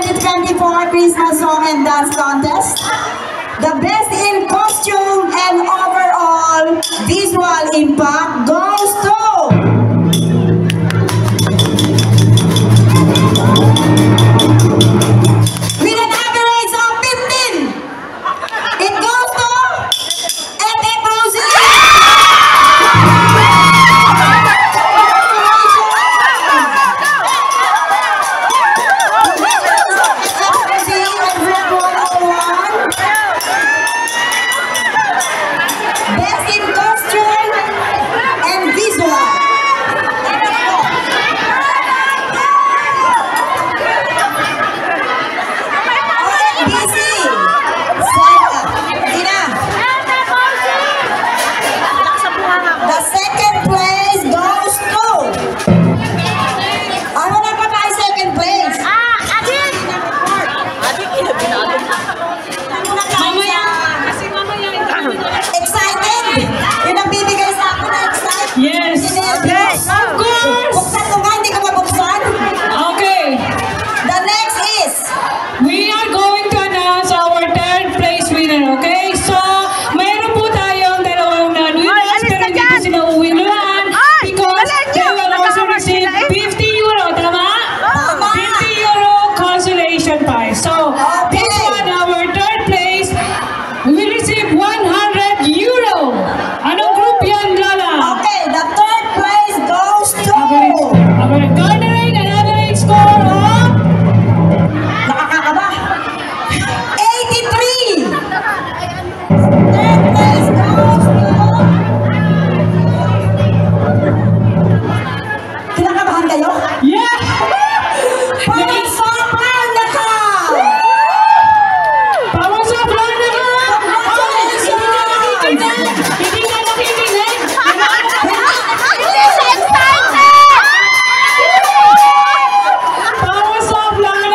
2024 Christmas Song and Dance Contest. The best in costume and overall visual impact goes to... with an average of 15, it goes to Epic Rosie. Best in costume and visual. ONBC. The second place goes to... Ano na pa tayo second place? Excited? Yun ang bibigay sa akin na excited. Yes. Yes. Of course. Buksan mo nga, hindi ka mabuksan. Okay. The next is... We are going to announce our third place winner, okay? So, mayroon po tayong dalawang non-winners, pero hindi ko sila uwinuan because they will also receive 50 euro, tama? 50 euro consolation prize. So, this one, our third place, we will receive 100 euro. Anong group yan, Lola? Okay, the third place goes to... Our garnering an average score of... Nakakakaba. 83. Third place goes to... Kinakabahan kayo? Yeah! Pag-sobrang naka! Power of London! Hindi ka nakikinig! Power of London!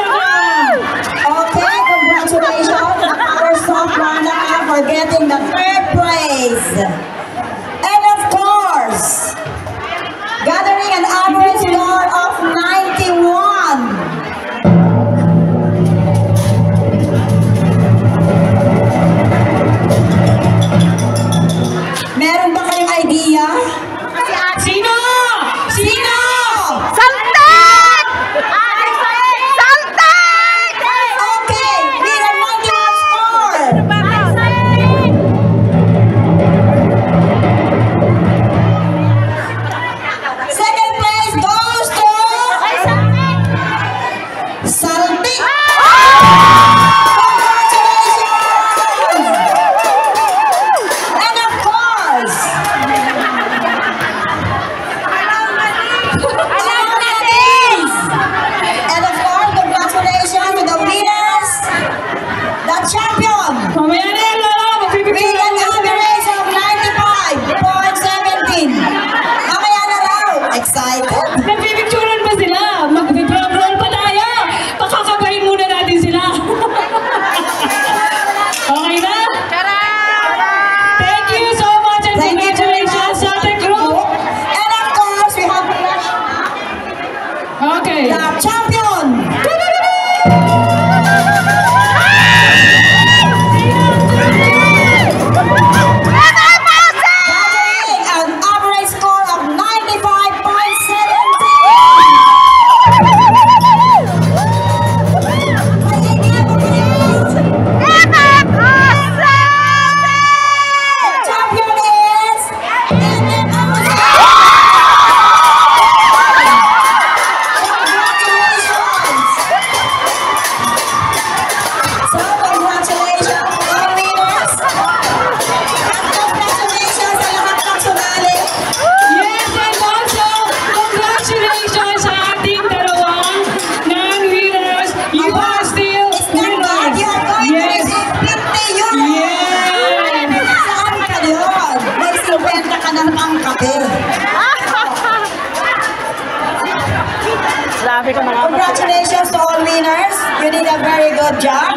Okay, congratulations, our soft Monica, for getting the third place. And of course, gathering an average score of 91. Meron ba kayong idea? Sino? Sino? Okay, we have 91 score. Second place goes to Salty. Congratulations! And of course, and of course, congratulations to the winners, the champion, Mamaya na yan, Lola! with Magpipicture an average of 95.17. Mamaya na raw. Excited? Nagpipicturean pa sila! Mag-drum-roll pa tayo! Pakakabahin muna natin sila! Okay na? Thank you so much and Thank you very congratulations much. sa ating group! And of course, we have Okay. the champion. Gathering an average score of 95.17. Champion is... Congratulations to all winners. At congratulations sa lahat ng sumali. Yes, and also, congratulations sa ating dalawang non-winners. You are still It's not bad. winners. You're going to Yes. receive 50 euro. Yes. Saan ka doon? May 50 ka ng pangkape. Congratulations to all winners. You did a very good job.